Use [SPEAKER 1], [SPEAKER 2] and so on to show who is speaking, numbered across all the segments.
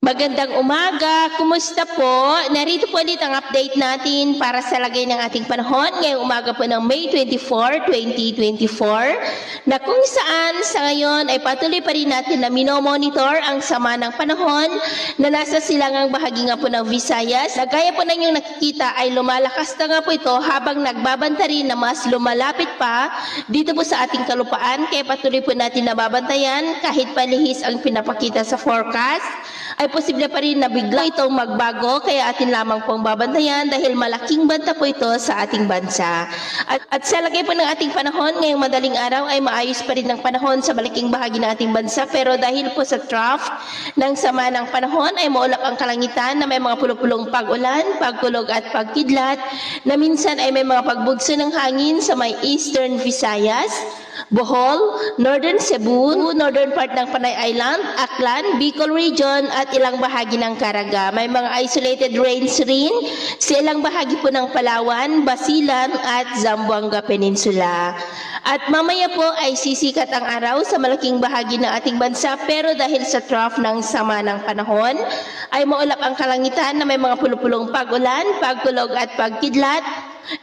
[SPEAKER 1] Magandang umaga, kumusta po? Narito po ulit ang update natin para sa lagay ng ating panahon ngayong umaga po ng May 24, 2024 na kung saan sa ngayon ay patuloy pa rin natin na minomonitor ang sama ng panahon na nasa silangang bahagi nga po ng Visayas. Na gaya po na inyong nakikita ay lumalakas na nga po ito habang nagbabanta rin na mas lumalapit pa dito po sa ating kalupaan, kaya patuloy po natin nababantayan kahit palihis ang pinapakita sa forecast ay posible pa rin na bigla itong magbago, kaya atin lamang pong babantayan dahil malaking banta po ito sa ating bansa. At sa lagay po ng ating panahon, ngayong madaling araw ay maayos pa rin ang panahon sa malaking bahagi ng ating bansa, pero dahil po sa trough ng sama ng panahon ay maulap ang kalangitan na may mga pulupulong pag-ulan, pagkulog at pagkidlat na minsan ay may mga pagbugso ng hangin sa may Eastern Visayas, Bohol, Northern Cebu, northern part ng Panay Island, Aklan, Bicol Region at ilang bahagi ng Caraga. May mga isolated rains rin sa ilang bahagi po ng Palawan, Basilan at Zamboanga Peninsula. At mamaya po ay sisikat ang araw sa malaking bahagi ng ating bansa, pero dahil sa trough ng sama ng panahon ay maulap ang kalangitan na may mga pulupulong pag-ulan, pagkulog at pagkidlat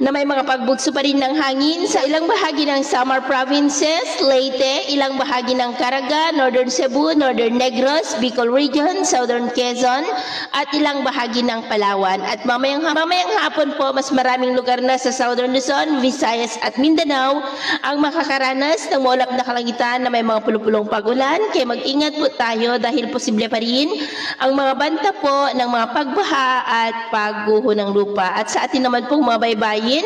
[SPEAKER 1] na may mga pagbugso pa rin ng hangin sa ilang bahagi ng Samar Provinces, Leyte, ilang bahagi ng Caraga, Northern Cebu, Northern Negros, Bicol Region, Southern Quezon, at ilang bahagi ng Palawan. At mamayang hapon po, mas maraming lugar na sa Southern Luzon, Visayas at Mindanao ang makakaranas ng maulap na kalangitan na may mga pulupulong pag-ulan. Kaya mag-ingat po tayo dahil posible pa rin ang mga banta po ng mga pagbaha at pagguho ng lupa. At sa atin naman pong mga baybayin,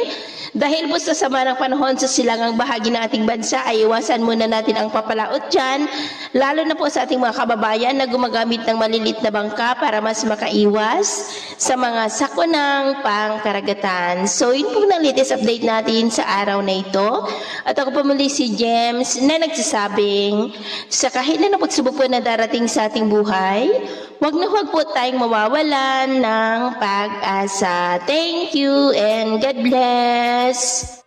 [SPEAKER 1] dahil po sa sama ng panahon sa silangang bahagi ng ating bansa ay iwasan muna natin ang papalaot dyan, lalo na po sa ating mga kababayan na gumagamit ng malilit na bangka para mas makaiwas sa mga sakunang pangkaragatan. So yun po na latest update natin sa araw na ito. At ako po muli si James na nagsasabing sa kahit na pagsubok po na darating sa ating buhay, huwag po tayong mawawalan ng pag-asa. Thank you and God bless.